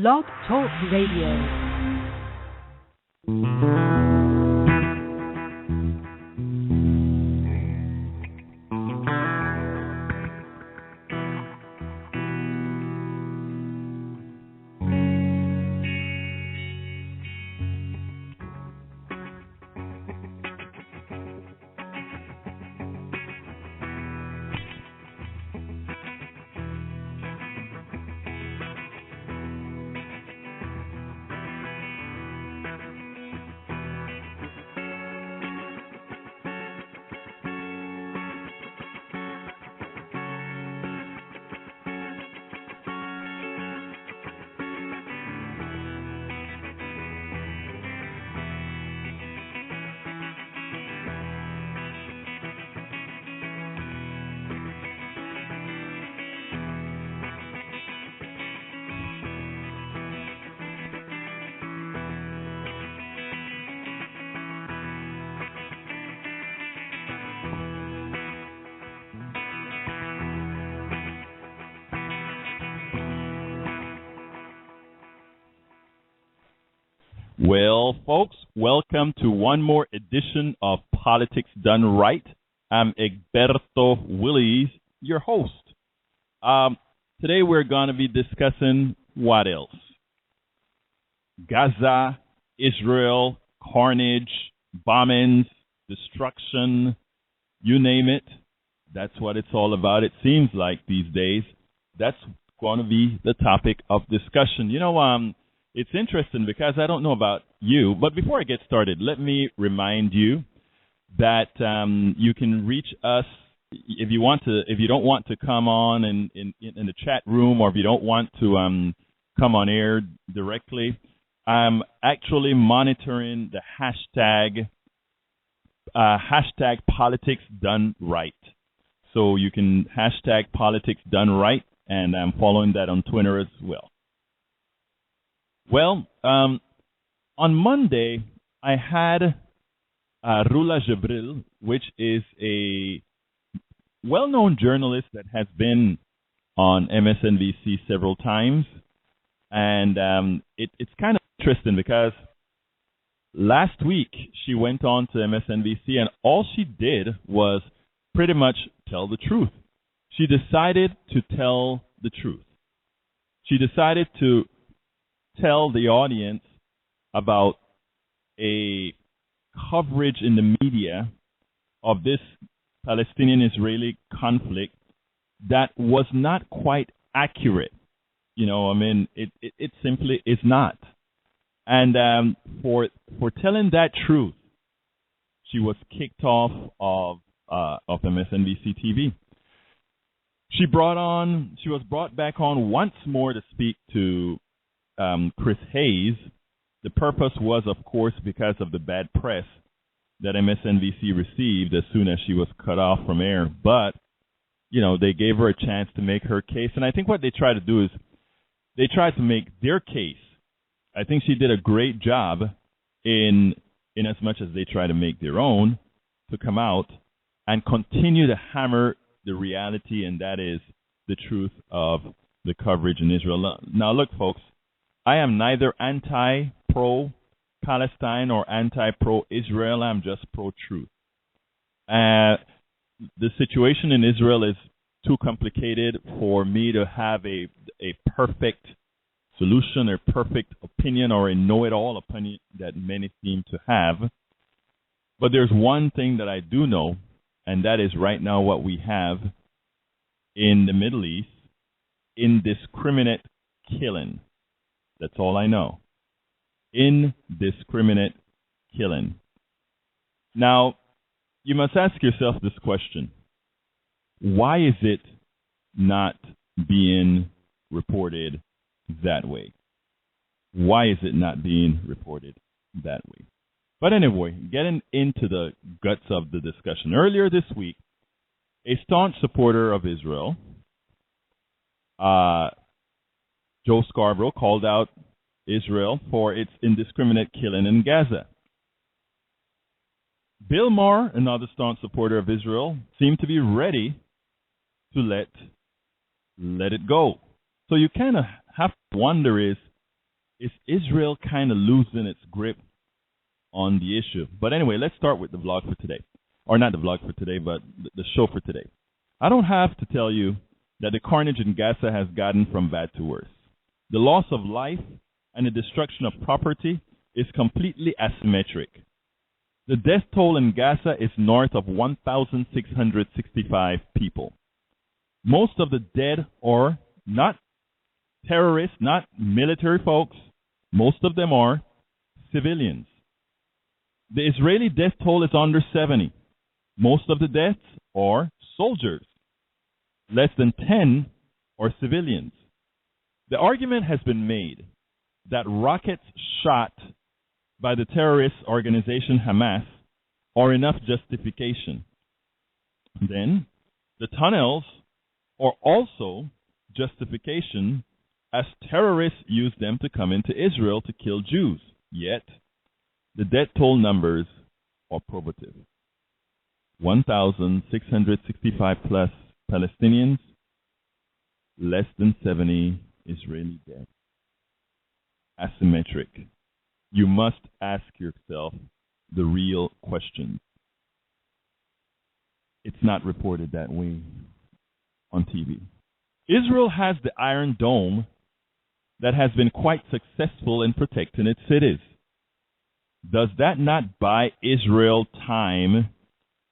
Blog Talk Radio. Well, folks, welcome to one more edition of Politics Done Right. I'm Egberto Willies, your host. Today we're going to be discussing what else? Gaza, Israel, carnage, bombings, destruction, you name it. That's what it's all about, it seems like these days. That's going to be the topic of discussion. It's interesting because I don't know about you, but before I get started, let me remind you that you can reach us if you want to. If you don't want to come on in the chat room, or if you don't want to come on air directly, I'm actually monitoring the hashtag Politics Done Right. So you can hashtag Politics Done Right, and I'm following that on Twitter as well. Well, on Monday, I had Rula Jibril, which is a well-known journalist that has been on MSNBC several times. And it's kind of interesting because last week she went on to MSNBC, and all she did was pretty much tell the truth. She decided to tell the truth. She decided to tell the audience about a coverage in the media of this Palestinian-Israeli conflict that was not quite accurate. It simply is not. And for telling that truth, she was kicked off of MSNBC TV. She was brought back on once more to speak to Chris Hayes. The purpose was, of course, because of the bad press that MSNBC received as soon as she was cut off from air. But, they gave her a chance to make her case. And I think what they try to do is they try to make their case. I think she did a great job in as much as they try to make their own, to come out and continue to hammer the reality, and that is the truth of the coverage in Israel. Now, look, folks, I am neither anti-pro-Palestine or anti-pro-Israel. I'm just pro-truth. The situation in Israel is too complicated for me to have a perfect solution, a perfect opinion, or a know-it-all opinion that many seem to have. But there's one thing that I do know, and that is right now what we have in the Middle East: indiscriminate killing. That's all I know. Indiscriminate killing. Now, you must ask yourself this question: why is it not being reported that way? Why is it not being reported that way? But anyway, getting into the guts of the discussion. Earlier this week, a staunch supporter of Israel, Joe Scarborough, called out Israel for its indiscriminate killing in Gaza. Bill Maher, another staunch supporter of Israel, seemed to be ready to let it go. So you kind of have to wonder is, is Israel kind of losing its grip on the issue? But anyway, let's start with the vlog for today. Or not the vlog for today, but the show for today. I don't have to tell you that the carnage in Gaza has gotten from bad to worse. The loss of life and the destruction of property is completely asymmetric. The death toll in Gaza is north of 1,665 people. Most of the dead are not terrorists, not military folks. Most of them are civilians. The Israeli death toll is under 70. Most of the deaths are soldiers. Less than 10 are civilians. The argument has been made that rockets shot by the terrorist organization Hamas are enough justification. Then, the tunnels are also justification as terrorists use them to come into Israel to kill Jews. Yet, the death toll numbers are probative. 1,665 plus Palestinians, less than 70 Israeli dead. Asymmetric. You must ask yourself the real question. It's not reported that way on TV. Israel has the Iron Dome that has been quite successful in protecting its cities. Does that not buy Israel time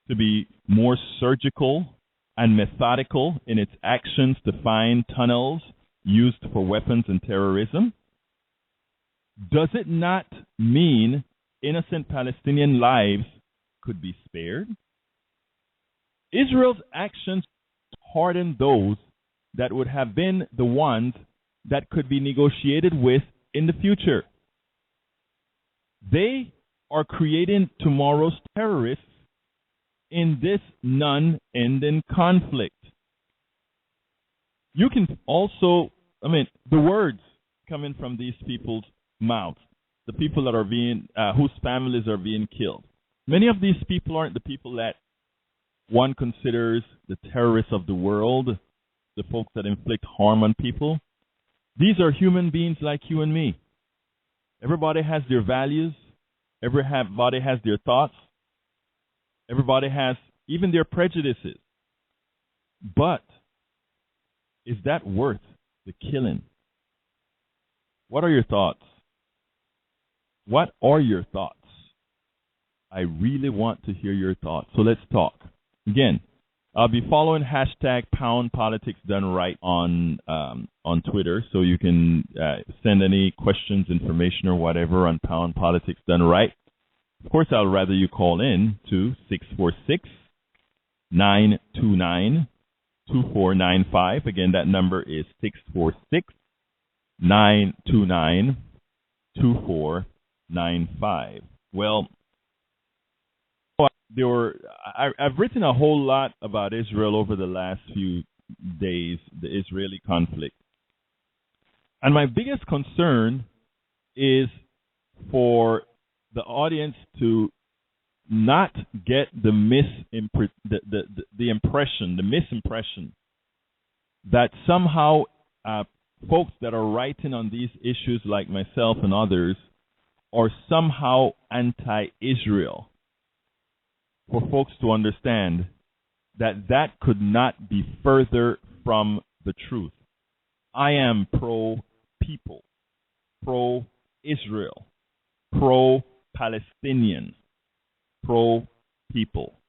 to be more surgical and methodical in its actions to find tunnels used for weapons and terrorism? Does it not mean innocent Palestinian lives could be spared? Israel's actions harden those that would have been the ones that could be negotiated with in the future. They are creating tomorrow's terrorists in this non-ending conflict. You can also, the words coming from these people's mouths, the people that are being, whose families are being killed. Many of these people aren't the people that one considers the terrorists of the world, the folks that inflict harm on people. These are human beings like you and me. Everybody has their values. Everybody has their thoughts. Everybody has even their prejudices. But is that worth the killing? What are your thoughts? What are your thoughts? I really want to hear your thoughts. So let's talk. Again, I'll be following hashtag #PoundPoliticsDoneRight on Twitter, so you can send any questions, information, or whatever on #PoundPoliticsDoneRight. Of course, I'd rather you call in to 646-929-2495. Again, that number is 646-929-2495. Well, I've written a whole lot about Israel over the last few days, the Israeli conflict. And my biggest concern is for the audience to not get the misimpression that somehow folks that are writing on these issues like myself and others are somehow anti-Israel. For folks to understand that that could not be further from the truth. I am pro-people, pro-Israel, pro-Palestinian, pro-people.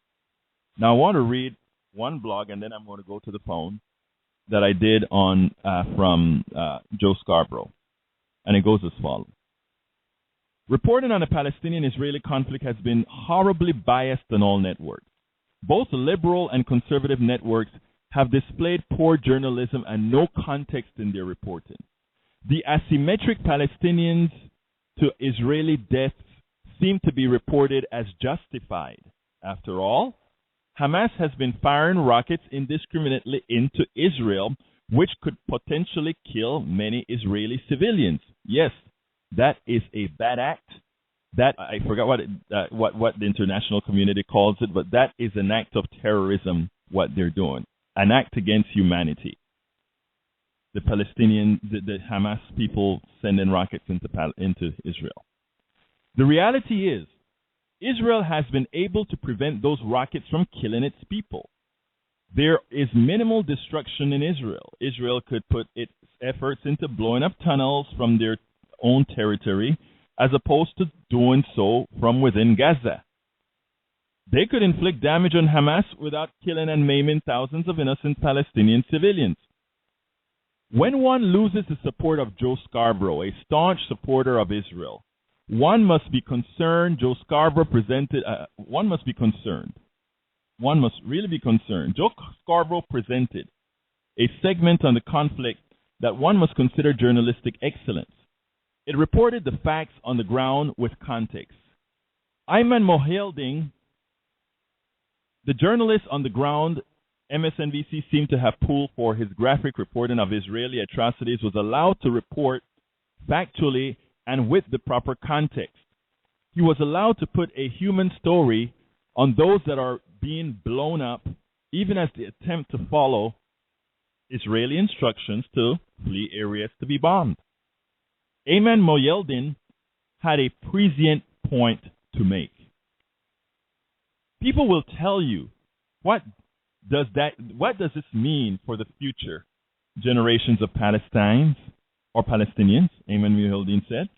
Now I want to read one blog, and then I'm going to go to the phone that I did on from Joe Scarborough, and it goes as follows. Reporting on the Palestinian-Israeli conflict has been horribly biased on all networks. Both liberal and conservative networks have displayed poor journalism and no context in their reporting. The asymmetric Palestinians to Israeli deaths seem to be reported as justified. After all, Hamas has been firing rockets indiscriminately into Israel, which could potentially kill many Israeli civilians. Yes, that is a bad act. That I forgot what the international community calls it, but that is an act of terrorism. What they're doing, an act against humanity. the Hamas people sending rockets into Israel. The reality is, Israel has been able to prevent those rockets from killing its people. There is minimal destruction in Israel. Israel could put its efforts into blowing up tunnels from their own territory as opposed to doing so from within Gaza. They could inflict damage on Hamas without killing and maiming thousands of innocent Palestinian civilians. When one loses the support of Joe Scarborough, a staunch supporter of Israel, one must be concerned. One must be concerned. One must really be concerned. Joe Scarborough presented a segment on the conflict that one must consider journalistic excellence. It reported the facts on the ground with context. Ayman Mohyeldin, the journalist on the ground MSNBC seemed to have pulled for his graphic reporting of Israeli atrocities, was allowed to report factually and with the proper context. He was allowed to put a human story on those that are being blown up, even as they attempt to follow Israeli instructions to flee areas to be bombed. Ayman Mohyeldin had a prescient point to make. People will tell you, what does this mean for the future generations of Palestinians or Palestinians? Ayman Mohyeldin said.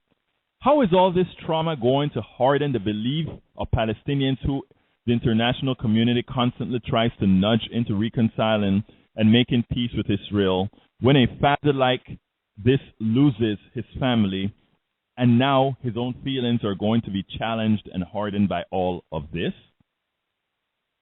How is all this trauma going to harden the belief of Palestinians who the international community constantly tries to nudge into reconciling and making peace with Israel when a father like this loses his family and now his own feelings are going to be challenged and hardened by all of this?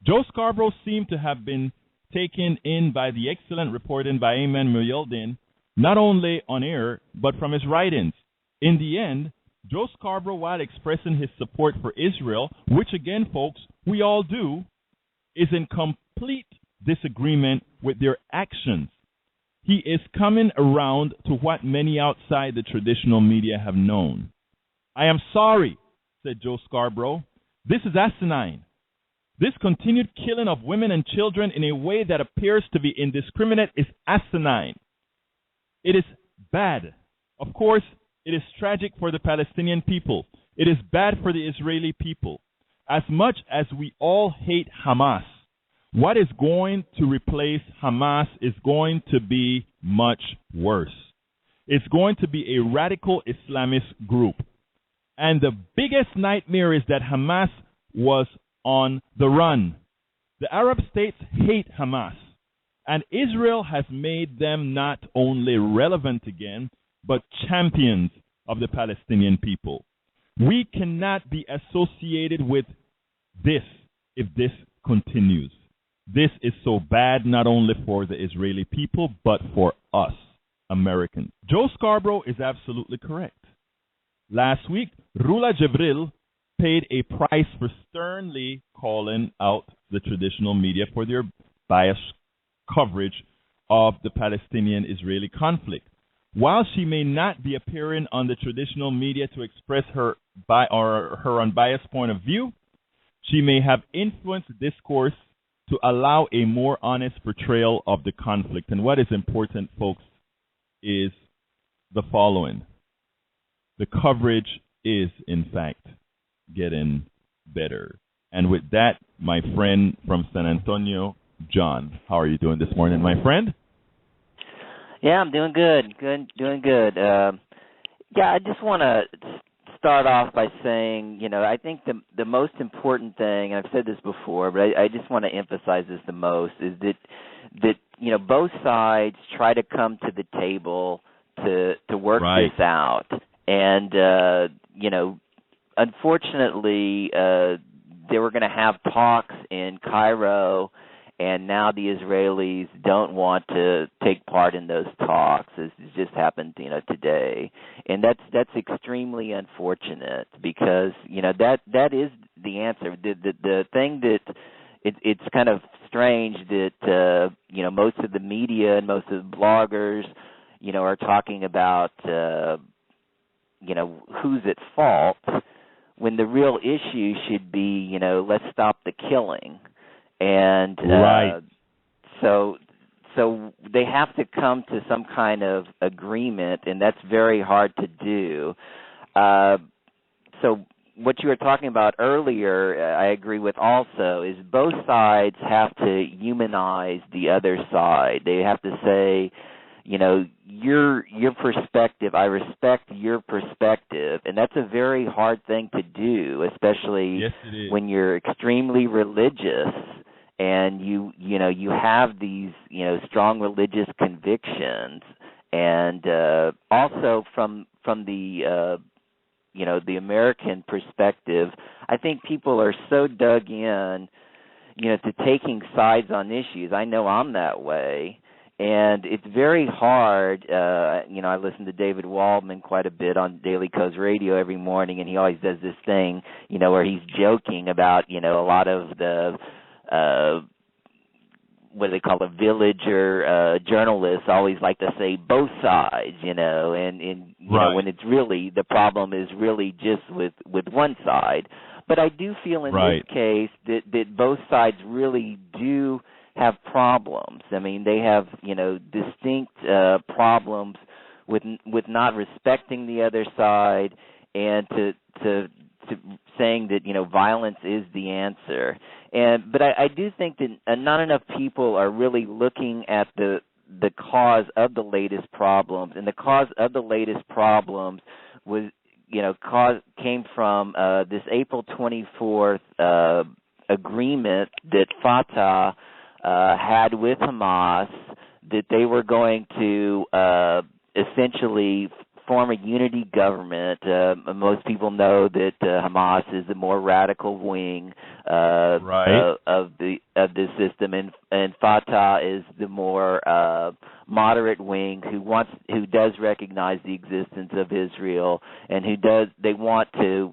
Joe Scarborough seemed to have been taken in by the excellent reporting by Ayman Mohyeldin, not only on air, but from his writings. In the end, Joe Scarborough, while expressing his support for Israel, which again, folks, we all do, is in complete disagreement with their actions. He is coming around to what many outside the traditional media have known. I am sorry, said Joe Scarborough. This is asinine. This continued killing of women and children in a way that appears to be indiscriminate is asinine. It is bad. Of course, it is tragic for the Palestinian people. It is bad for the Israeli people. As much as we all hate Hamas, what is going to replace Hamas is going to be much worse. It's going to be a radical Islamist group. And the biggest nightmare is that Hamas was on the run. The Arab states hate Hamas, and Israel has made them not only relevant again, but champions of the Palestinian people. We cannot be associated with this if this continues. This is so bad not only for the Israeli people, but for us, Americans. Joe Scarborough is absolutely correct. Last week, Rula Jibril paid a price for sternly calling out the traditional media for their biased coverage of the Palestinian-Israeli conflict. While she may not be appearing on the traditional media to express her unbiased point of view, she may have influenced the discourse to allow a more honest portrayal of the conflict. And what is important, folks, is the following. The coverage is, in fact, getting better. And with that, my friend from San Antonio, John, how are you doing this morning, my friend? Yeah, I'm doing good. Doing good. I just want to start off by saying, I think the most important thing, and I've said this before, but I just want to emphasize this the most, is that both sides try to come to the table to work this out. And, unfortunately, they were going to have talks in Cairo, and now the Israelis don't want to take part in those talks. This just happened, today, and that's extremely unfortunate because that is the answer. The thing that it's kind of strange that most of the media and most of the bloggers are talking about who's at fault, when the real issue should be, let's stop the killing. And so so they have to come to some kind of agreement, and that's very hard to do. So what you were talking about earlier, I agree with also, is both sides have to humanize the other side. They have to say, your perspective, I respect your perspective, and that's a very hard thing to do, especially when you're extremely religious and you have these strong religious convictions, and also from the the American perspective, I think people are so dug in, to taking sides on issues. I know I'm that way. And it's very hard. I listen to David Waldman quite a bit on Daily Kos Radio every morning, and he always does this thing, where he's joking about, a lot of the, what do they call it, village journalists always like to say both sides, and when it's really, the problem is really just with one side. But I do feel in this case that both sides really do have problems. I mean, they have, distinct problems with not respecting the other side, and to saying that, violence is the answer. But I do think that not enough people are really looking at the cause of the latest problems, and the cause of the latest problems was, came from this April 24th agreement that Fatah had with Hamas, that they were going to essentially form a unity government. Most people know that Hamas is the more radical wing of the system, and Fatah is the more moderate wing who does recognize the existence of Israel, and they want to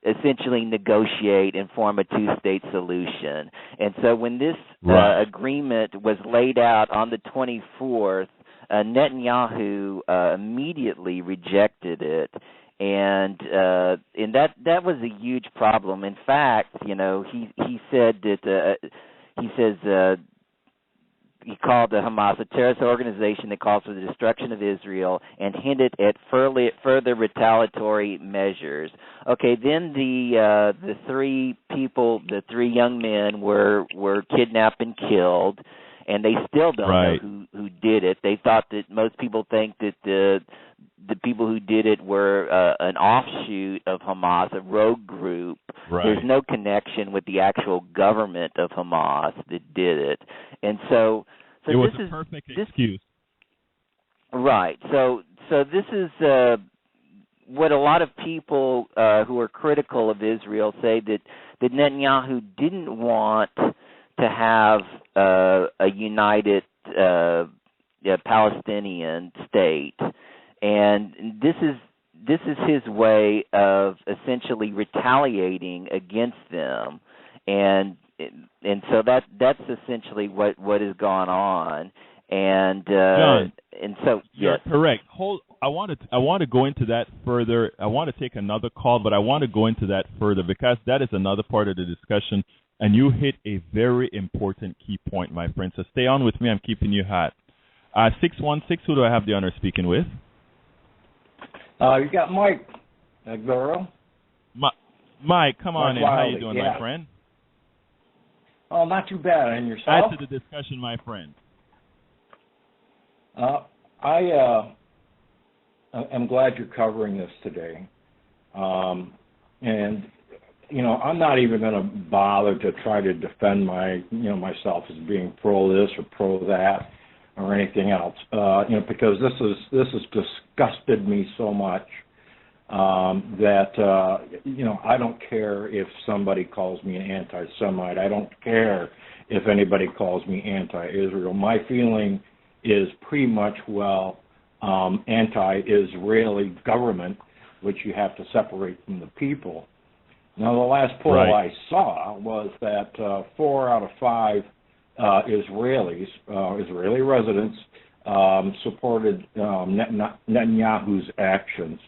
essentially negotiate and form a two-state solution. And so when this agreement was laid out on the 24th, Netanyahu immediately rejected it, and that was a huge problem. In fact, he said that he called the Hamas a terrorist organization that calls for the destruction of Israel, and hinted at further retaliatory measures. Okay, then the three young men were kidnapped and killed, and they still don't know who did it. They thought that most people think that the people who did it were an offshoot of Hamas, a rogue group. There's no connection with the actual government of Hamas that did it. And so it was a perfect excuse. Right. So this is what a lot of people who are critical of Israel say, that Netanyahu didn't want to have a united Palestinian state, and this is his way of essentially retaliating against them, and so that's essentially what has gone on, and John, and so you're correct. I want to go into that further. I want to take another call, but I want to go into that further because that is another part of the discussion. And you hit a very important key point, my friend. So stay on with me. I'm keeping you hot. 616, who do I have the honor of speaking with? You got Mike Aguero. Mike, come on in. How you doing, my friend? Oh, not too bad. And yourself? Add to the discussion, my friend. I am glad you're covering this today. And I'm not even going to bother to try to defend myself as being pro this or pro that or anything else, because this has disgusted me so much that I don't care if somebody calls me an anti-Semite. I don't care if anybody calls me anti-Israel. My feeling is pretty much anti-Israeli government, which you have to separate from the people. Now, the last poll I saw was that 4 out of 5 Israeli residents supported Netanyahu's actions,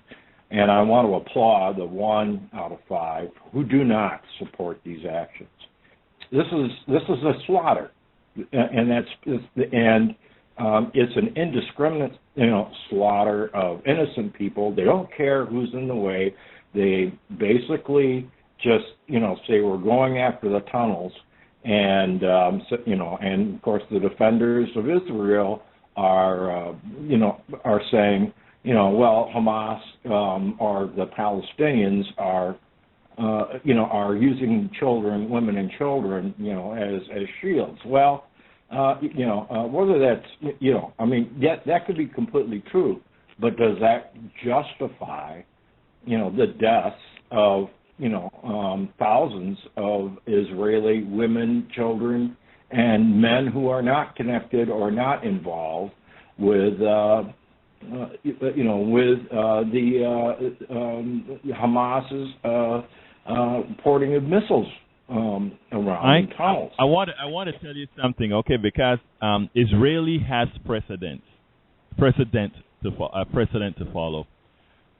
and I want to applaud the 1 out of 5 who do not support these actions. This is a slaughter, and It's an indiscriminate, slaughter of innocent people. They don't care who's in the way. They basically just, say we're going after the tunnels, and and of course the defenders of Israel are saying, well, Hamas or the Palestinians are using children, women and children, as shields. Well, whether that's, that could be completely true, but does that justify, the deaths of, thousands of Israeli women, children, and men who are not connected or not involved with, Hamas's porting of missiles around tunnels. I want to tell you something, okay? Because Israeli has precedent to follow,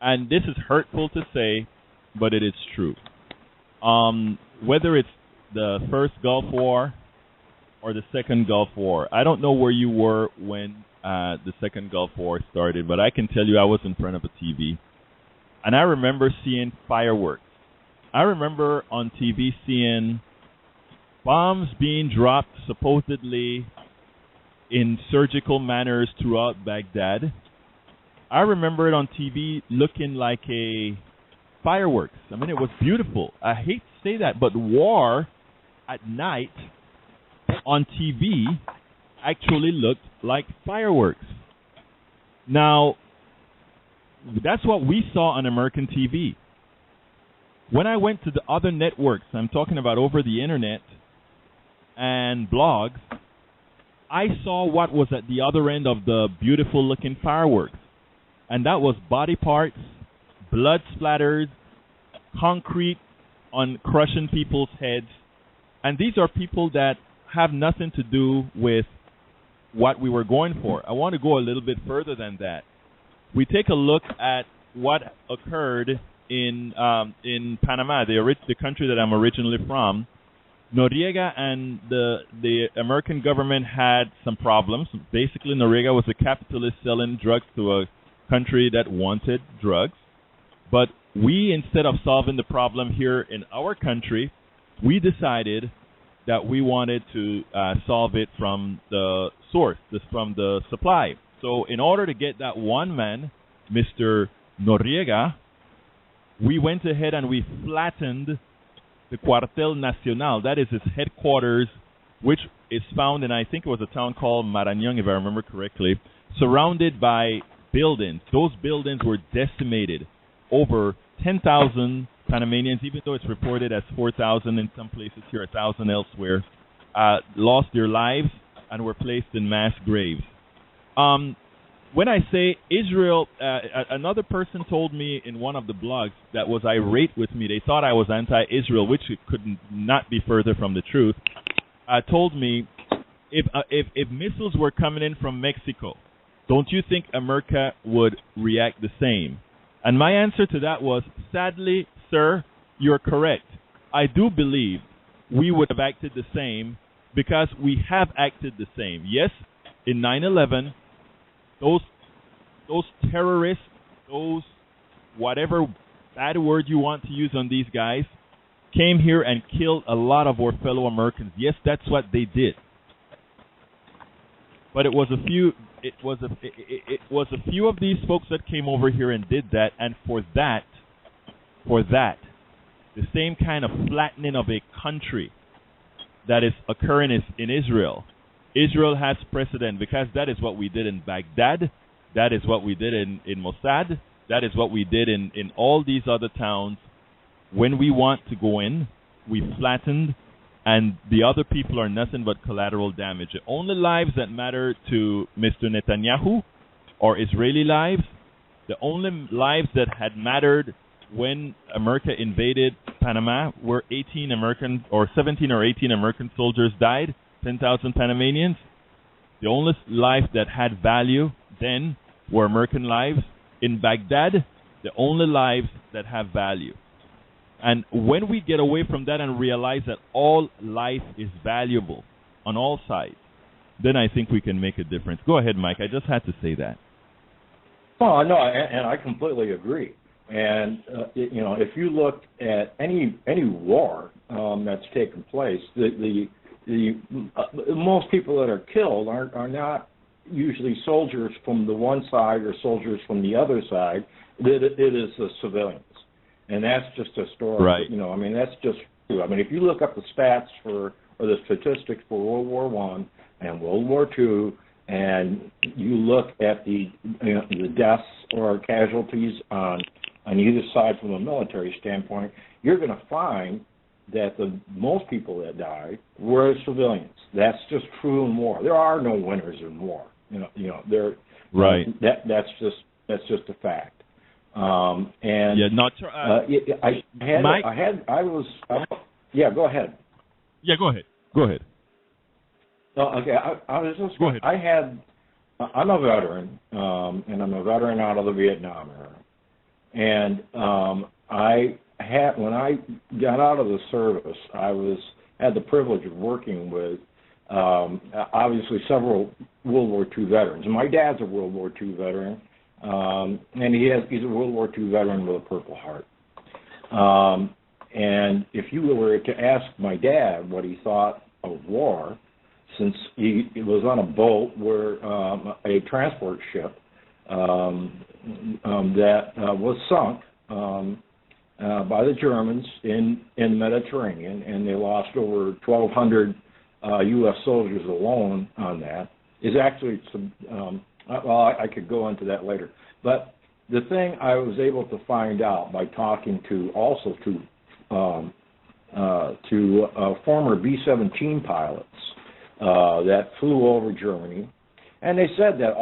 and this is hurtful to say, but it is true. Whether it's the first Gulf War or the second Gulf War, I don't know where you were when the second Gulf War started, but I can tell you I was in front of a TV, and I remember seeing fireworks. I remember on TV seeing bombs being dropped supposedly in surgical manners throughout Baghdad. I remember it on TV looking like a fireworks. I mean, it was beautiful. I hate to say that, but war at night on TV actually looked like fireworks. Now, that's what we saw on American TV. When I went to the other networks, I'm talking about over the internet and blogs, I saw what was at the other end of the beautiful looking fireworks. And that was body parts, blood splatters, concrete on crushing people's heads. And these are people that have nothing to do with what we were going for. I want to go a little bit further than that. We take a look at what occurred in Panama, the country that I'm originally from. Noriega and the American government had some problems. Basically, Noriega was a capitalist selling drugs to a country that wanted drugs. But we, instead of solving the problem here in our country, we decided that we wanted to solve it from the source, from the supply. So in order to get that one man, Mr. Noriega, we went ahead and we flattened the Cuartel Nacional. That is his headquarters, which is found in, I think it was a town called Marañón, if I remember correctly, surrounded by buildings. Those buildings were decimated. Over 10,000 Panamanians, even though it's reported as 4,000 in some places here, 1,000 elsewhere, lost their lives and were placed in mass graves. When I say Israel, another person told me in one of the blogs that was irate with me. They thought I was anti-Israel, which could not be further from the truth. Told me, if missiles were coming in from Mexico, don't you think America would react the same? And my answer to that was, sadly, sir, you're correct. I do believe we would have acted the same because we have acted the same. Yes, in 9/11, those terrorists, those whatever bad word you want to use on these guys, came here and killed a lot of our fellow Americans. Yes, that's what they did. But it was a few. It was a few of these folks that came over here and did that, and for that, the same kind of flattening of a country that is occurring in Israel. Israel has precedent because that is what we did in Baghdad, that is what we did in Mossad, that is what we did in all these other towns. When we want to go in, we flattened, and the other people are nothing but collateral damage. The only lives that matter to Mr. Netanyahu are Israeli lives. The only lives that had mattered when America invaded Panama were 17 or 18 American soldiers died, 10,000 Panamanians. The only lives that had value then were American lives. In Baghdad, the only lives that have value. And when we get away from that and realize that all life is valuable on all sides, then I think we can make a difference. Go ahead, Mike. I just had to say that. Oh, no, and I completely agree. And if you look at any war that's taken place, the most people that are killed are not usually soldiers from the one side or soldiers from the other side. It is the civilians, and that's just historical. Right. That's just true. If you look up the stats or the statistics for World War I and World War II, and you look at the deaths or casualties on either side from a military standpoint, you're going to find that the most people that died were civilians. That's just true in war. There are no winners in war. Right. That's just a fact. And yeah, not. Mike? Yeah, go ahead. Yeah, go ahead. Go ahead. Okay, I was just. Go ahead. I'm a veteran, and I'm a veteran out of the Vietnam era. And when I got out of the service, I had the privilege of working with obviously several World War II veterans. My dad's a World War II veteran, and he's a World War II veteran with a Purple Heart. And if you were to ask my dad what he thought of war, since he was on a boat where a transport ship that was sunk by the Germans in the Mediterranean, and they lost over 1,200 U.S. soldiers alone on that, is actually I could go into that later. But the thing I was able to find out by talking to former B-17 pilots that flew over Germany, and they said that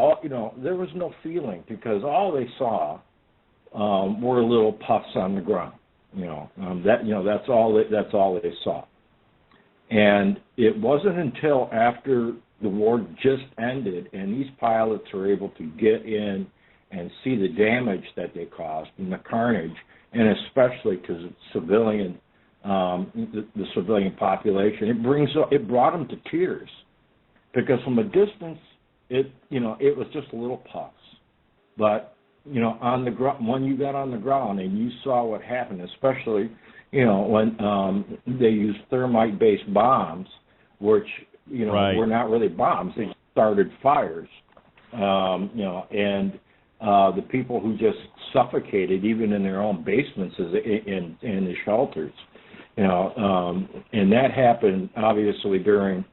there was no feeling because all they saw were little puffs on the ground. That's all they saw. And it wasn't until after the war just ended and these pilots were able to get in and see the damage that they caused and the carnage, and especially to civilian, the civilian population, it brought them to tears, because from a distance, it was just little puffs, but on the when you got on the ground and you saw what happened, especially when they used thermite-based bombs, which right. were not really bombs, they started fires, and the people who just suffocated even in their own basements in the shelters, and that happened obviously during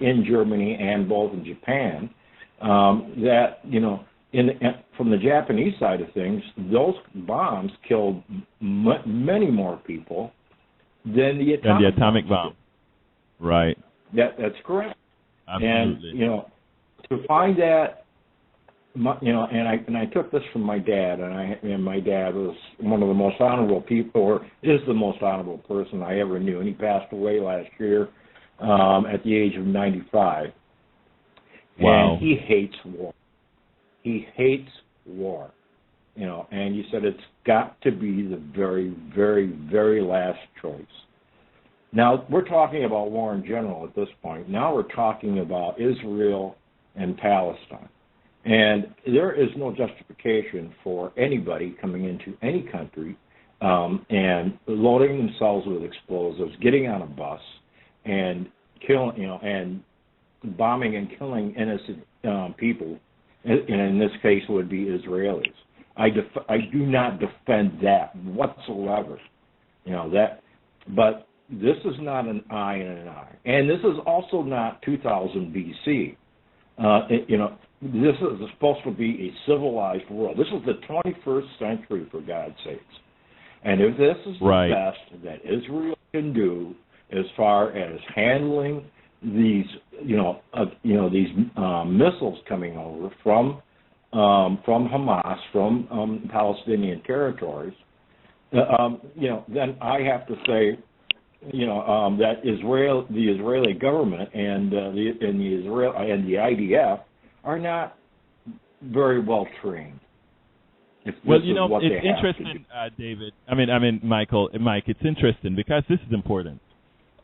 in Germany and both in Japan. From the Japanese side of things, those bombs killed many more people than the atomic bomb. Right. That's correct. Absolutely. And to find that, and I took this from my dad, and my dad was one of the most honorable people, or is the most honorable person I ever knew, and he passed away last year at the age of 95. Wow. And he hates war. He hates war, and he said it's got to be the very, very, very last choice. Now, we're talking about war in general at this point. Now we're talking about Israel and Palestine. And there is no justification for anybody coming into any country and loading themselves with explosives, getting on a bus, and killing, and bombing and killing innocent people. And in this case, would be Israelis. I do not defend that whatsoever. But this is not an eye and an eye, and this is also not 2000 BC. This is supposed to be a civilized world. This is the 21st century, for God's sakes. And if this is the best that Israel can do as far as handling these, these missiles coming over from Hamas, from Palestinian territories, then I have to say, that the Israeli government and the IDF are not very well trained. Well, it's interesting, David. Mike, it's interesting because this is important.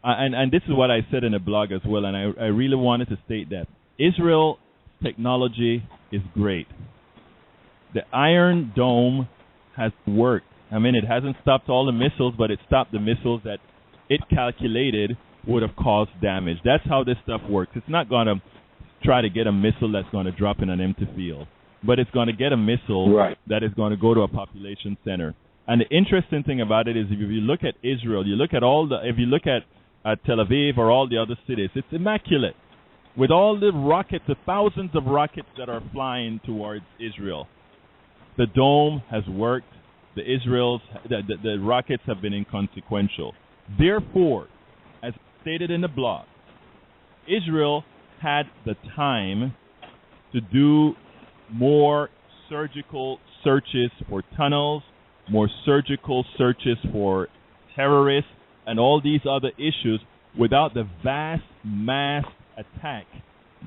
and this is what I said in a blog as well, and I really wanted to state that Israel technology is great. The Iron Dome has worked. I mean, it hasn't stopped all the missiles, but it stopped the missiles that it calculated would have caused damage. That's how this stuff works. It's not going to try to get a missile that's going to drop in an empty field, but it's going to get a missile that is going to go to a population center. And the interesting thing about it is, if you look at Israel, if you look at Tel Aviv or all the other cities, it's immaculate with all the rockets, the thousands of rockets that are flying towards Israel. The dome has worked. The rockets have been inconsequential. Therefore, as stated in the blog, Israel had the time to do more surgical searches for tunnels, more surgical searches for terrorists, and all these other issues without the vast mass attack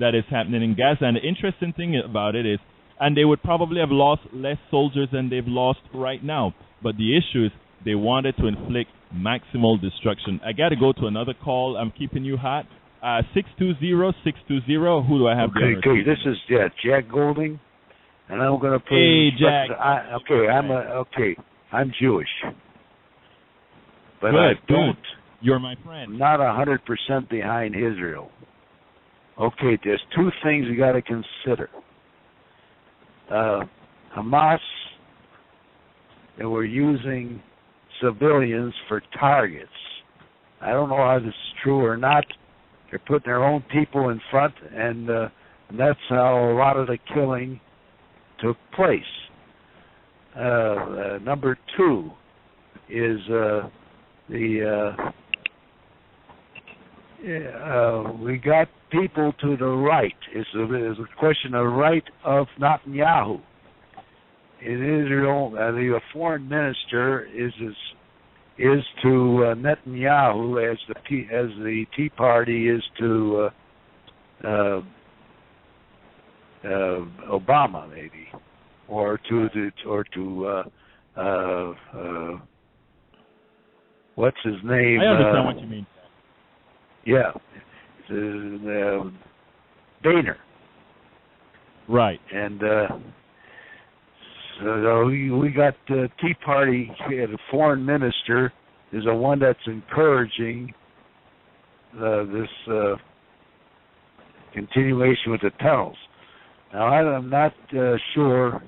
that is happening in Gaza. And the interesting thing about it is, and they would probably have lost less soldiers than they've lost right now. But the issue is they wanted to inflict maximal destruction. I got to go to another call. I'm keeping you hot. 620-620. Who do I have there? Okay, this is Jack Golding, and I'm going to put. Hey, Jack. I'm Jewish, but good, I don't. Good. You're my friend. I'm not 100% behind Israel. Okay, there's two things you got to consider. Hamas, they were using civilians for targets. I don't know how this is true or not. They're putting their own people in front, and that's how a lot of the killing took place. Number two is we got people to the right. It's a question of right of Netanyahu. In Israel, the foreign minister is to Netanyahu as the Tea Party is to Obama, maybe, or to what's his name? I understand what you mean. Yeah, Boehner. Right. And so we got the Tea Party. The foreign minister is the one that's encouraging this continuation with the tunnels. Now, I'm not sure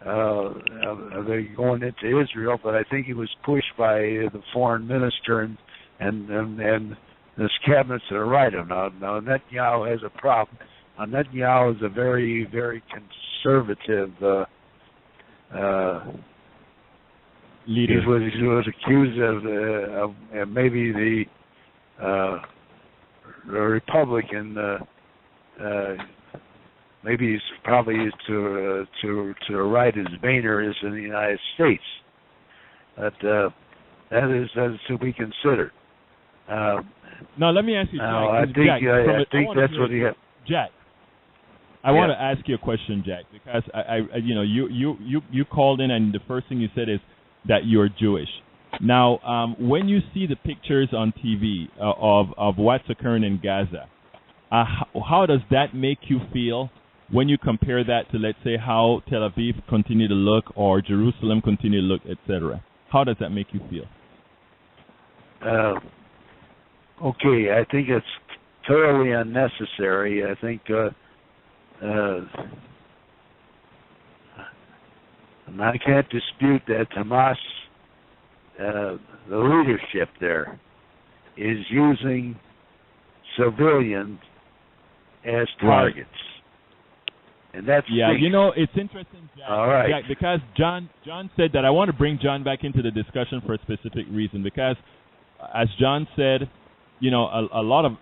they're going into Israel, but I think he was pushed by the foreign minister and this cabinet to the right of him. Now Netanyahu has a problem. Netanyahu is a very, very conservative leader. He was accused of maybe the Republican. Maybe he's probably to the right as Boehner is in the United States. But that is to be considered. Now let me ask you, Jack. I think that's what he had. Jack, I want to ask you a question, Jack, because you called in and the first thing you said is that you're Jewish. Now, when you see the pictures on TV of what's occurring in Gaza, how does that make you feel when you compare that to, let's say, how Tel Aviv continue to look or Jerusalem continue to look, etc.? How does that make you feel? Okay, I think it's totally unnecessary. I think and I can't dispute that Hamas, the leadership there, is using civilians as targets. And that's it's interesting, Jack. All right. Jack, because John said that. I want to bring John back into the discussion for a specific reason, because as John said, a lot of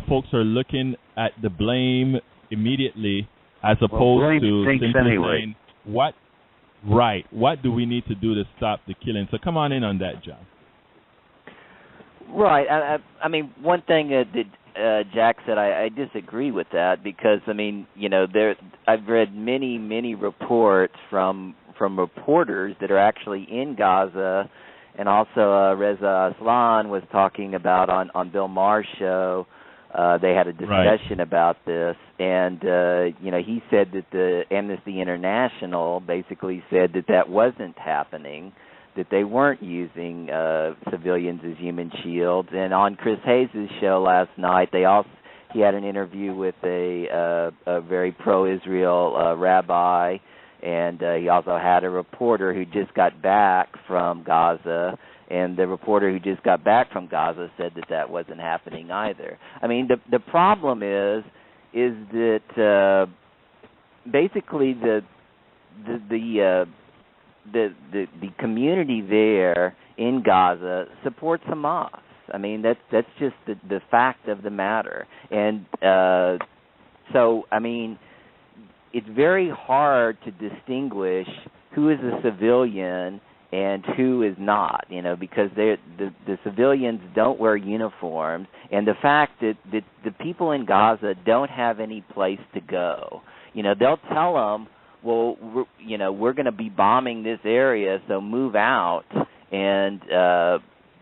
folks are looking at the blame immediately as opposed to simply saying what do we need to do to stop the killing. So come on in on that, John. Right. I mean, one thing that Jack said, I disagree with that, because I've read many reports from reporters that are actually in Gaza And also Reza Aslan was talking about on Bill Maher's show. They had a discussion about this, and he said that the Amnesty International basically said that wasn't happening, that they weren't using civilians as human shields. And on Chris Hayes' show last night, he had an interview with a very pro-Israel rabbi, and he also had a reporter who just got back from Gaza. And the reporter who just got back from Gaza said that wasn't happening either. I mean, the problem is that basically the community there in Gaza supports Hamas. I mean, that's just the fact of the matter. And so, I mean, it's very hard to distinguish who is a civilian and who is not, because the civilians don't wear uniforms, and the fact that the people in Gaza don't have any place to go. They'll tell them, well, we're going to be bombing this area, so move out, and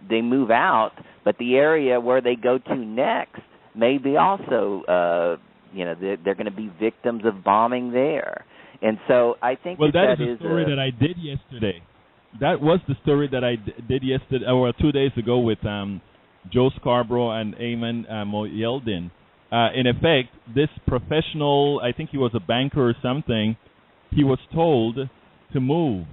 they move out, but the area where they go to next may be also, they're going to be victims of bombing there. And so I think that is the story that I did yesterday. That was the story that I did yesterday, or 2 days ago, with Joe Scarborough and Ayman Moyeldin. In effect, this professional, I think he was a banker or something, he was told to move.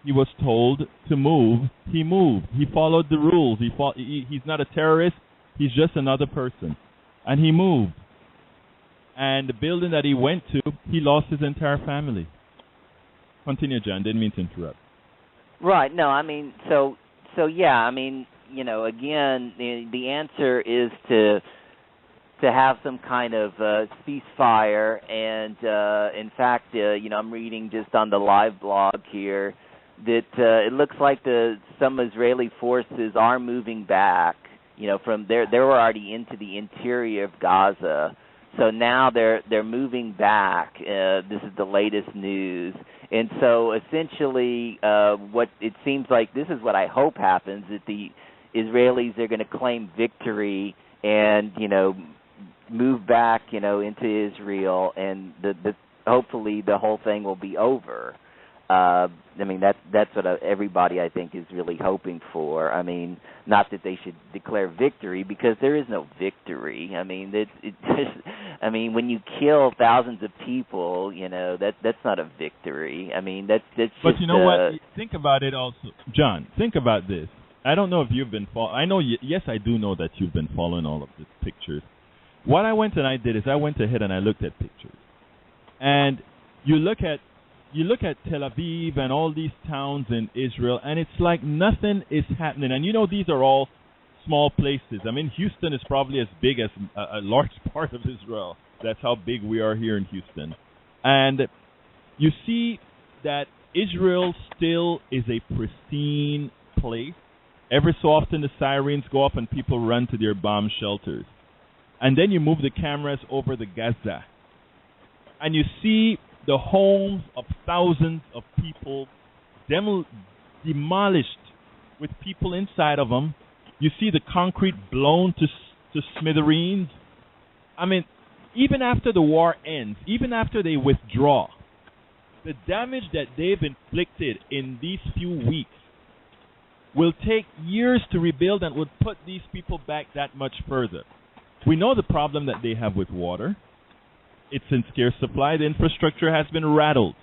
He was told to move. He moved. He followed the rules. He's not a terrorist. He's just another person. And he moved. And the building that he went to, he lost his entire family. Continue, John. Didn't mean to interrupt. Right. No, I mean, so yeah, I mean, again, the answer is to have some kind of ceasefire, and in fact, I'm reading just on the live blog here that it looks like some Israeli forces are moving back, from they were already into the interior of Gaza. So now they're moving back. This is the latest news. And so essentially what it seems like, this is what I hope happens, that the Israelis are going to claim victory and, move back, into Israel, and hopefully the whole thing will be over. I mean, that's what everybody, I think, is really hoping for. I mean, not that they should declare victory, because there is no victory. I mean, I mean, when you kill thousands of people, that's not a victory. I mean, that's just. But you know what? Think about it also, John. Think about this. I don't know if you've been I know. Yes, I do know that you've been following all of these pictures. What I went ahead and I looked at pictures, and you look at Tel Aviv and all these towns in Israel, and it's like nothing is happening. And these are all small places. I mean, Houston is probably as big as a large part of Israel. That's how big we are here in Houston. And you see that Israel still is a pristine place. Every so often the sirens go up and people run to their bomb shelters. And then you move the cameras over the Gaza, and you see the homes of thousands of people demolished with people inside of them. You see the concrete blown to smithereens. I mean, even after the war ends, even after they withdraw, the damage that they've inflicted in these few weeks will take years to rebuild and would put these people back that much further. We know the problem that they have with water. It's in scarce supply. The infrastructure has been rattled.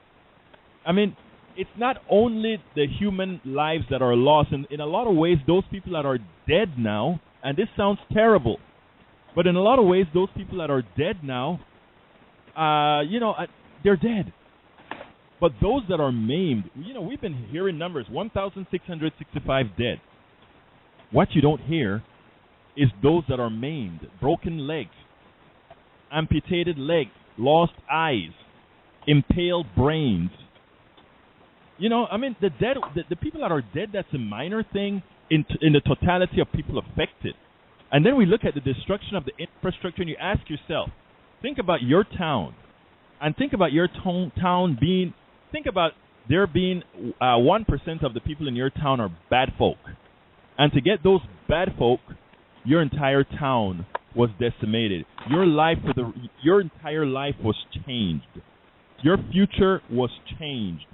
I mean, it's not only the human lives that are lost. In a lot of ways, those people that are dead now, and this sounds terrible, but in a lot of ways, those people that are dead now, they're dead. But those that are maimed, we've been hearing numbers, 1,665 dead. What you don't hear is those that are maimed, broken legs, amputated legs, lost eyes, impaled brains. The dead, the people that are dead, that's a minor thing in the totality of people affected. And then we look at the destruction of the infrastructure, and you ask yourself, think about your town, and think about your town being, think about there being 1% of the people in your town are bad folk. And to get those bad folk, your entire town was decimated. Your entire life was changed. Your future was changed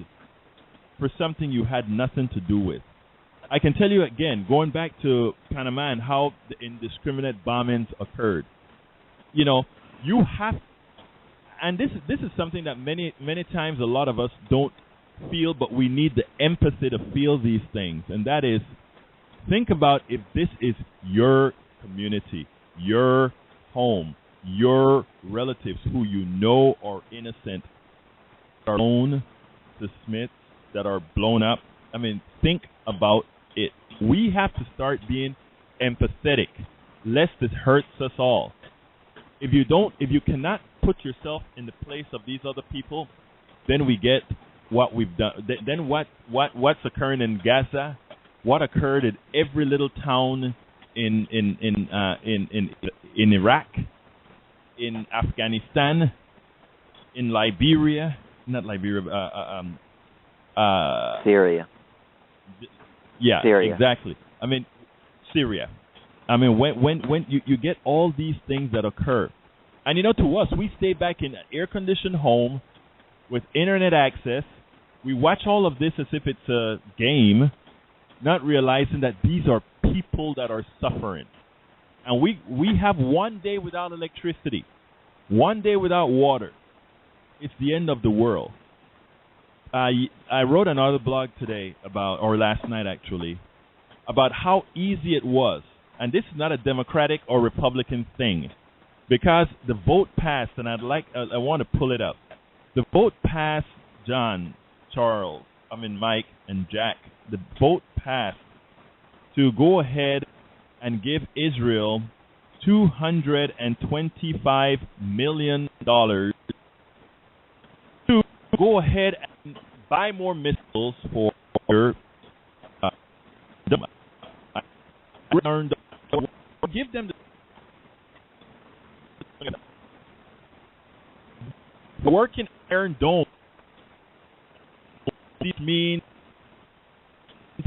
for something you had nothing to do with. I can tell you again, going back to Panama and how the indiscriminate bombings occurred. You know, you have, and this is something that many times a lot of us don't feel, but we need the empathy to feel these things, and that is, think about if this is your community, your home, your relatives who you know are innocent, are blown to Smiths, that are blown up. I mean, think about it. We have to start being empathetic, lest it hurts us all. If you cannot put yourself in the place of these other people, then we get what we've done. Then what's occurring in Gaza, what occurred in every little town in Iraq, in Afghanistan, in Syria. Yeah, Syria. Exactly. I mean, Syria. I mean, when you get all these things that occur, and you know, to us, we stay back in an air-conditioned home with internet access. We watch all of this as if it's a game, not realizing that these are people that are suffering. And we have one day without electricity, one day without water. It's the end of the world. I wrote another blog today or last night actually, about how easy it was. And this is not a Democratic or Republican thing, because the vote passed, and I want to pull it up. The vote passed, John, Charles, Mike, and Jack. The vote passed to go ahead and give Israel $225 million to go ahead and buy more missiles for give them the working Iron Dome. This means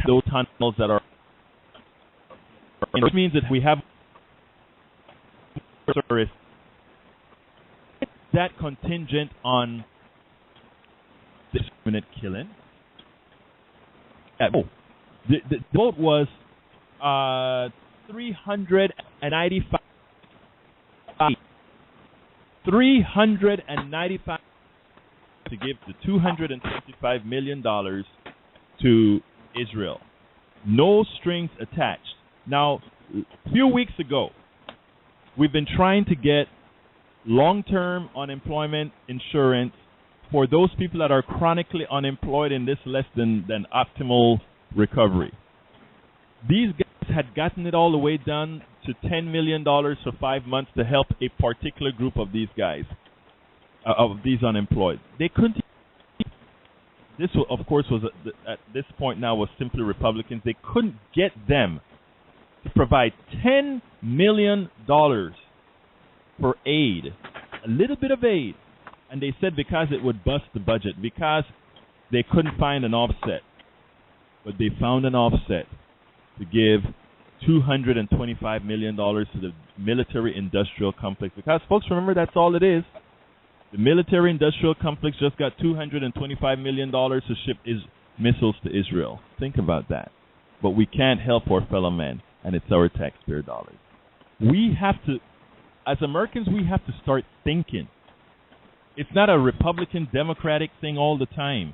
those tunnels that are, which means that we have that contingent on discriminate killing. The vote was 395 to give the $225 million to Israel. No strings attached. Now, a few weeks ago, we've been trying to get long-term unemployment insurance for those people that are chronically unemployed in this less than optimal recovery. These guys had gotten it all the way down to $10 million for 5 months to help a particular group of these guys, of these unemployed. They couldn't. This, of course, was at this point now was simply Republicans. They couldn't get them to provide $10 million for aid, a little bit of aid. And they said because it would bust the budget, because they couldn't find an offset. But they found an offset to give $225 million to the military-industrial complex. Because, folks, remember, that's all it is. The military-industrial complex just got $225 million to ship missiles to Israel. Think about that. But we can't help our fellow men, and it's our taxpayer dollars. We have to, as Americans, we have to start thinking. It's not a Republican, Democratic thing all the time.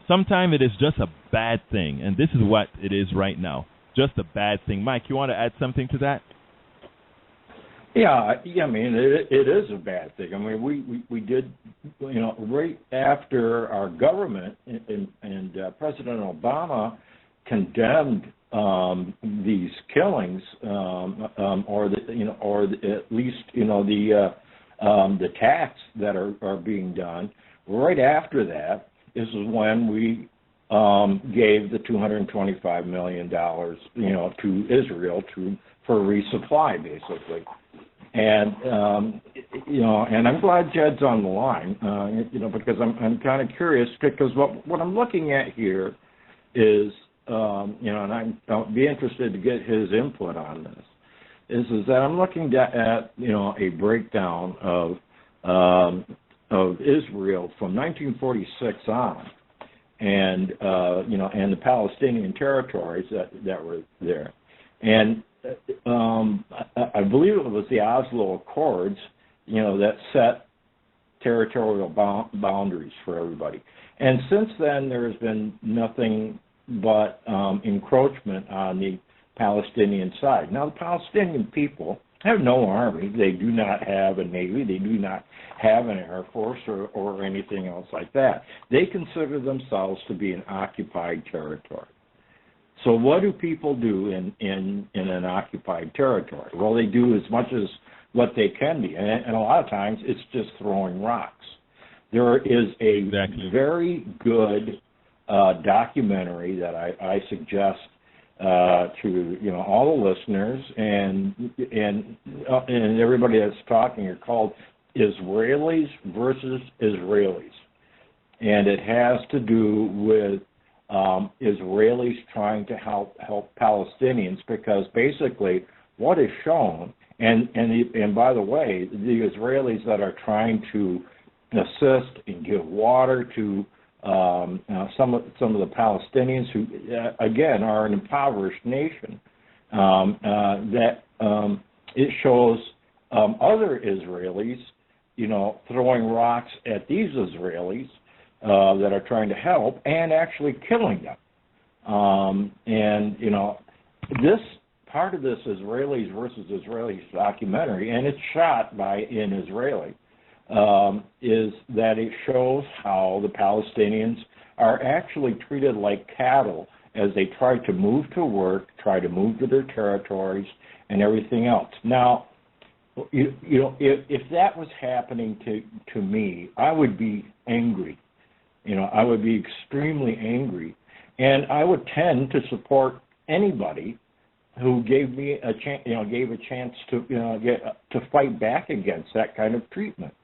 Sometimes it is just a bad thing, and this is what it is right now. Just a bad thing. Mike, you want to add something to that? Yeah, I mean, it is a bad thing. I mean, we did, right after our government and President Obama condemned these killings, or at least the attacks that are being done. Right after that is when we gave the $225 million, to Israel for resupply, basically. And and I'm glad Jed's on the line, because I'm kind of curious, because what I'm looking at here is, and I'll be interested to get his input on this, is that I'm looking at a breakdown of Israel from 1946 on, and and the Palestinian territories that were there, and I believe it was the Oslo Accords, that set territorial boundaries for everybody. And since then, there has been nothing but encroachment on the Palestinian side. Now, the Palestinian people have no army. They do not have a navy. They do not have an air force or anything else like that. They consider themselves to be an occupied territory. So what do people do in an occupied territory? Well, they do as much as what they can be, and a lot of times it's just throwing rocks. There is a very good documentary that I suggest to all the listeners and everybody that's talking are called Israelis versus Israelis, and it has to do with Israelis trying to help Palestinians, because basically what is shown, and by the way, the Israelis that are trying to assist and give water to some of the Palestinians who again are an impoverished nation, it shows other Israelis throwing rocks at these Israelis that are trying to help and actually killing them. This part of this Israelis versus Israelis documentary, and it's shot by an Israeli, is that it shows how the Palestinians are actually treated like cattle as they try to move to work, try to move to their territories, and everything else. Now, if that was happening to me, I would be angry. I would be extremely angry, and I would tend to support anybody who gave me a chance, gave a chance to to fight back against that kind of treatment.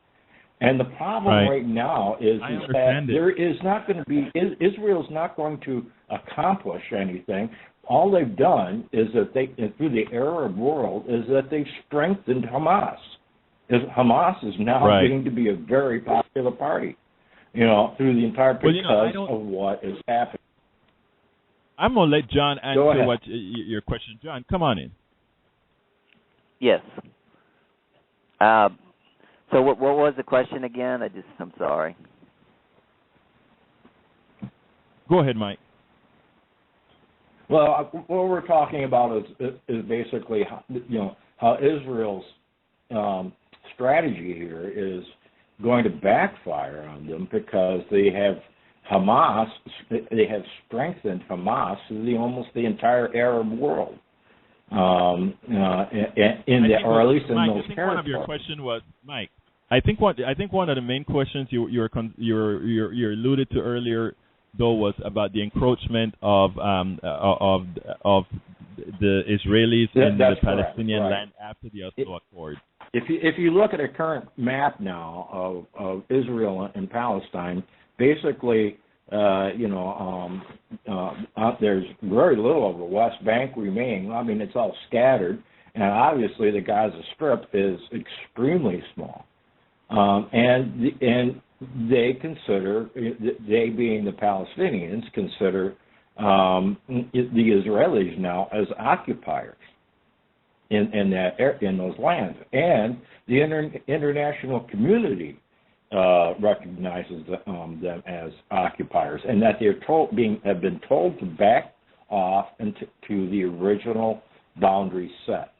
And the problem right now is that there is not going to be, Israel's not going to accomplish anything. All they've done is that through the Arab world, is that they've strengthened Hamas. Hamas is now getting to be a very popular party, through the entire, because of what is happening. I'm going to let John answer your question. John, come on in. Yes. So what was the question again? I'm sorry. Go ahead, Mike. Well, what we're talking about is basically how Israel's strategy here is going to backfire on them, because they have Hamas. They have strengthened Hamas through almost the entire Arab world. Or at least in Mike, those territories. I think one of your question was, Mike. I think one of the main questions you alluded to earlier, though, was about the encroachment of the Israelis in the Palestinian land after the Oslo Accord. If you look at a current map now of Israel and Palestine, basically, there's very little of the West Bank remaining. I mean, it's all scattered, and obviously the Gaza Strip is extremely small. And they consider, they being the Palestinians, consider the Israelis now as occupiers in those lands, and the international community recognizes them as occupiers, and that they're have been told to back off to the original boundary set,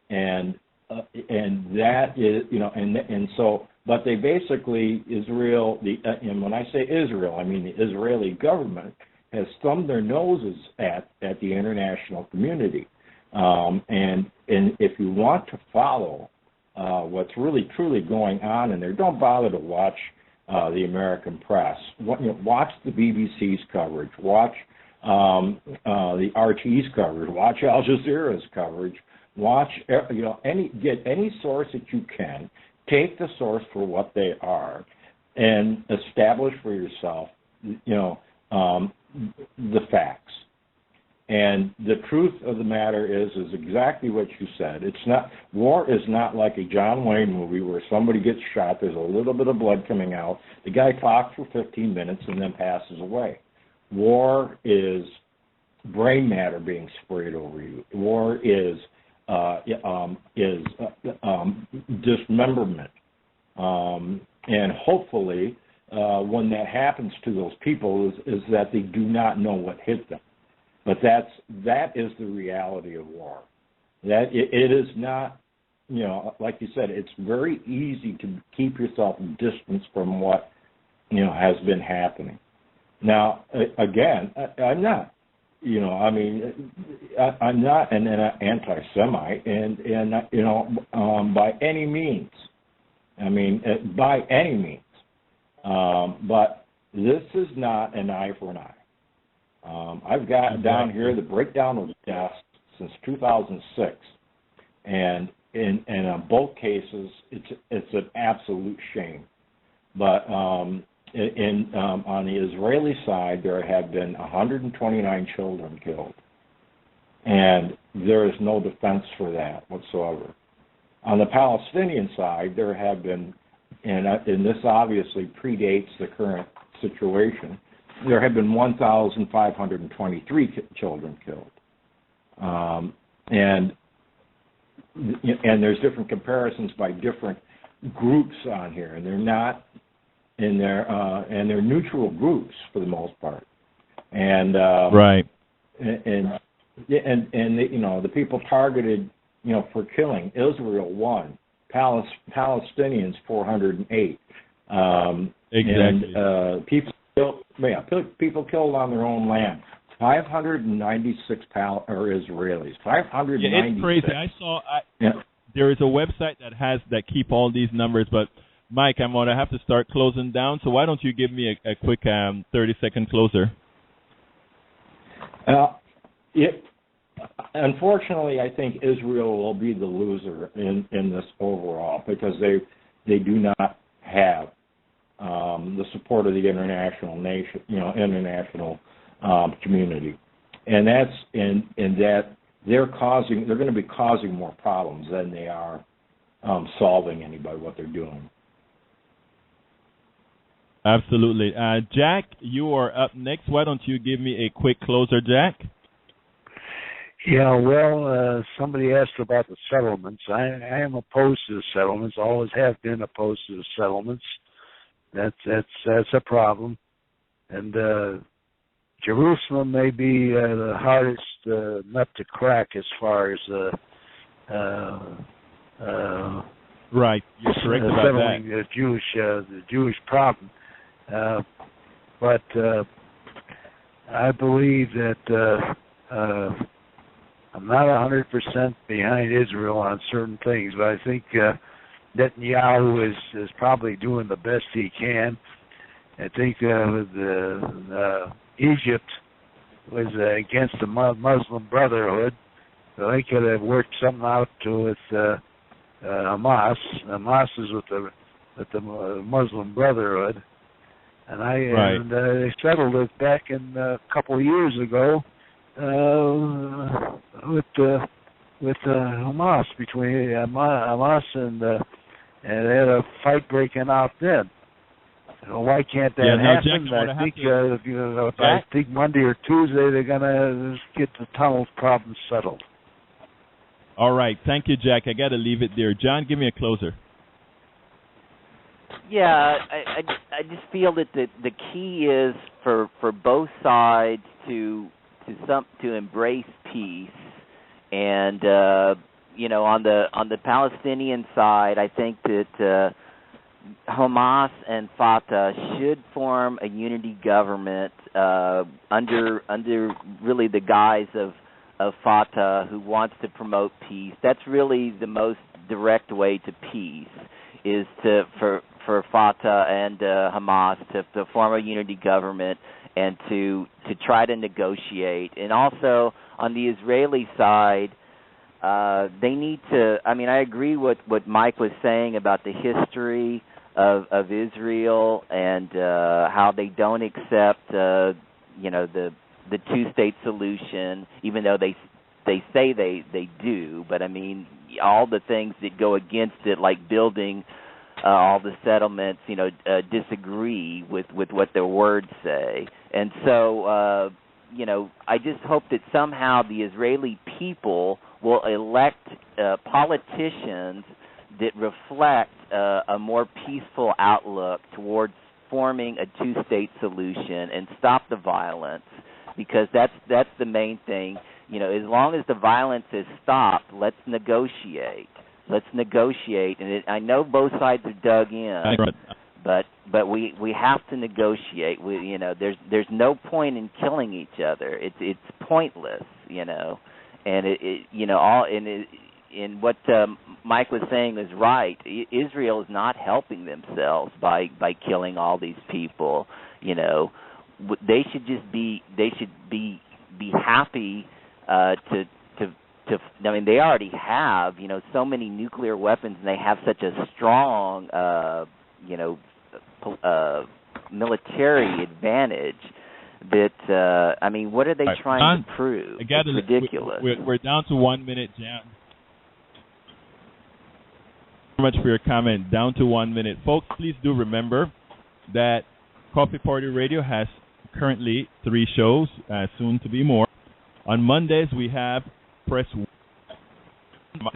and that is, and so, but they basically, Israel, and when I say Israel, I mean the Israeli government has thumbed their noses at the international community, and if you want to follow what's really truly going on in there, don't bother to watch the American press. Watch the BBC's coverage, watch the RT's coverage, watch Al Jazeera's coverage, Watch, get any source that you can. Take the source for what they are, and establish for yourself, the facts. And the truth of the matter is exactly what you said. War is not like a John Wayne movie where somebody gets shot, there's a little bit of blood coming out, the guy talks for 15 minutes and then passes away. War is brain matter being sprayed over you. War is dismemberment. And hopefully when that happens to those people is that they do not know what hit them. But that is the reality of war. That it is not, like you said, it's very easy to keep yourself distance from what, has been happening. Now, again, I'm not, I'm not an anti-Semite, and by any means. By any means. But this is not an eye for an eye. I've got down here the breakdown of deaths since 2006, and in both cases it's an absolute shame. But on the Israeli side, there have been 129 children killed, and there is no defense for that whatsoever. On the Palestinian side, there have been, and this obviously predates the current situation, there have been 1,523 children killed, and there's different comparisons by different groups on here, and they're not in their and they're neutral groups for the most part, and right, and the people targeted for killing, Israel 1, Palestinians 408, exactly, and people killed on their own land. 596 Israelis. 596. Yeah, it's crazy. I saw there is a website that keep all these numbers, but Mike, I'm going to have to start closing down. So why don't you give me a quick 30-second closer? Unfortunately, I think Israel will be the loser in this overall because they do not have the support of the international community, and that they're going to be causing more problems than they are solving any by what they're doing. Absolutely, Jack, you are up next. Why don't you give me a quick closer, Jack? Yeah, well, somebody asked about the settlements. I am opposed to the settlements. Always have been opposed to the settlements. That's a problem, and Jerusalem may be the hardest nut to crack as far as right. You're correct about settling that. the Jewish problem, but I believe that I'm not 100% behind Israel on certain things, but I think Netanyahu is probably doing the best he can. I think Egypt was against the Muslim Brotherhood, so they could have worked something out with Hamas. Hamas is with the Muslim Brotherhood, and they settled it back in a couple of years ago with Hamas, between Hamas and they had a fight breaking out then. Why can't that happen? Jack, I think Monday or Tuesday they're gonna get the tunnel problem settled. All right, thank you, Jack. I got to leave it there. John, give me a closer. Yeah, I just feel that the key is for both sides to embrace peace, and on the Palestinian side, I think that Hamas and Fatah should form a unity government under really the guise of Fatah, who wants to promote peace. That's really the most direct way to peace, is for Fatah and Hamas to form a unity government and to try to negotiate. And also on the Israeli side, they need to. I mean, I agree with what Mike was saying about the history of Israel and how they don't accept, the two-state solution, even though they say they do. But I mean, all the things that go against it, like building all the settlements, disagree with what their words say. And so, I just hope that somehow the Israeli people will elect politicians that reflect a more peaceful outlook towards forming a two-state solution and stop the violence, because that's the main thing. As long as the violence is stopped, let's negotiate. And I know both sides are dug in, but we have to negotiate. There's no point in killing each other. It's pointless, And what Mike was saying is right. Israel is not helping themselves by killing all these people. They should be happy to. I mean, they already have so many nuclear weapons, and they have such a strong military advantage that I mean, what are they trying to prove? It's ridiculous. We're down to 1 minute, Jan. Very much for your comment. Down to 1 minute, folks. Please do remember that Coffee Party Radio has currently 3 shows, soon to be more. On Mondays we have Press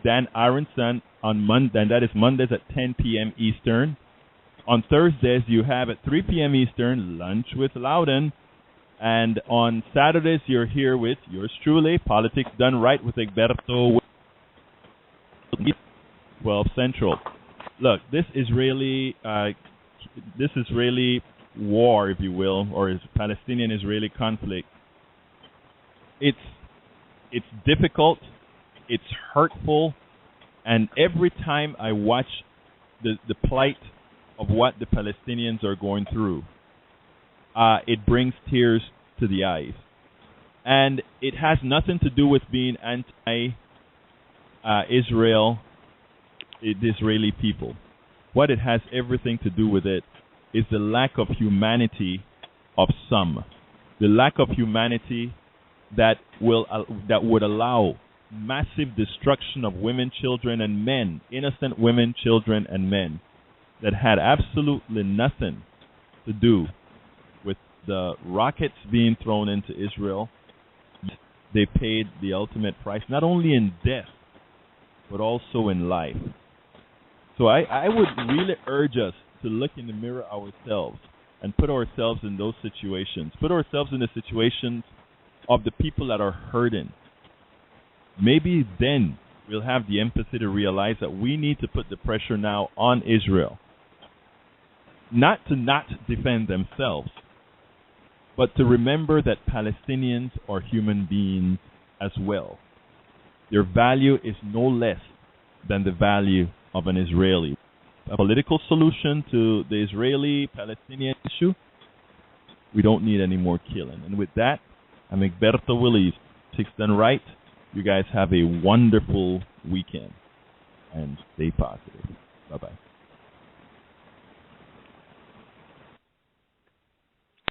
Dan Aronson on Monday, and that is Mondays at 10 p.m. Eastern. On Thursdays you have at 3 p.m. Eastern Lunch with Loudon, and on Saturdays you're here with yours truly, Politics Done Right with Egberto, 12 Central. Look, this Israeli war, if you will, or Palestinian-Israeli conflict, it's difficult, it's hurtful, and every time I watch the plight of what the Palestinians are going through, it brings tears to the eyes. And it has nothing to do with being anti-Israel, the Israeli people. What it has everything to do with it is the lack of humanity of some. The lack of humanity that would allow massive destruction of women, children, and men, innocent women, children, and men, that had absolutely nothing to do with the rockets being thrown into Israel. They paid the ultimate price, not only in death, but also in life. So I would really urge us to look in the mirror ourselves and put ourselves in those situations. Put ourselves in the situations of the people that are hurting. Maybe then we'll have the empathy to realize that we need to put the pressure now on Israel. Not to not defend themselves, but to remember that Palestinians are human beings as well. Their value is no less than the value of an Israeli. A political solution to the Israeli-Palestinian issue, we don't need any more killing. And with that, I'm Egberto Willis. Politics Done Right. You guys have a wonderful weekend and stay positive. Bye-bye.